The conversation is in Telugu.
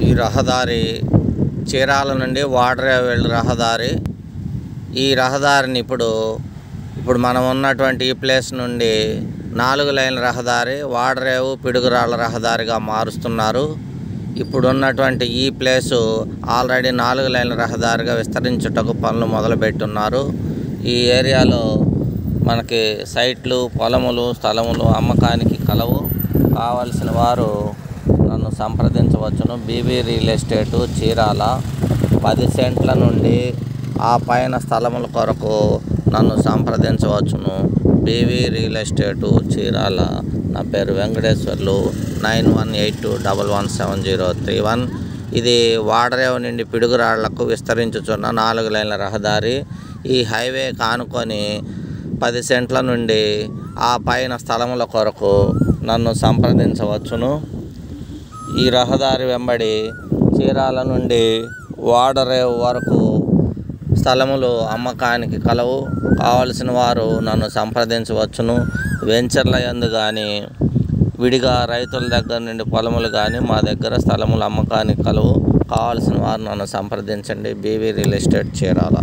ఈ రహదారి చీరాల నుండి వాడరేవు వెళ్ళే రహదారి. ఈ రహదారిని ఇప్పుడు మనం ఉన్నటువంటి ఈ ప్లేస్ నుండి 4 లైన్ల రహదారి వాడరేవు పిడుగురాళ్ళ రహదారిగా మారుస్తున్నారు. ఇప్పుడున్నటువంటి ఈ ప్లేసు ఆల్రెడీ 4 లైన్ల రహదారిగా విస్తరించుటకు పనులు మొదలుపెట్టున్నారు. ఈ ఏరియాలో మనకి సైట్లు, పొలములు, స్థలములు అమ్మకానికి కలవు. కావలసిన వారు నన్ను సంప్రదించవచ్చును. బీబీ రియల్ ఎస్టేటు చీరాల 10 సెంట్ల నుండి ఆ పైన స్థలముల కొరకు నన్ను సంప్రదించవచ్చును. BB real estate Chirala. నా పేరు వెంకటేశ్వర్లు. 9182117031. ఇది వాడరేవు నుండి పిడుగురాళ్లకు విస్తరించుచున్న 4 లైన్ల రహదారి. ఈ హైవే కానుకొని 10 సెంట్ల నుండి ఆ పైన స్థలముల కొరకు నన్ను సంప్రదించవచ్చును. ఈ రహదారి వెంబడి చీరాల నుండి వాడరేవు వరకు స్థలములు అమ్మకానికి కలవు. కావలసిన వారు నన్ను సంప్రదించవచ్చును. వెంచర్ల యందు కానీ విడిగా రైతుల దగ్గర నుండి పొలములు కానీ మా దగ్గర స్థలములు అమ్మకానికి కలవు. కావలసిన వారు నన్ను సంప్రదించండి. BV real estate Chirala.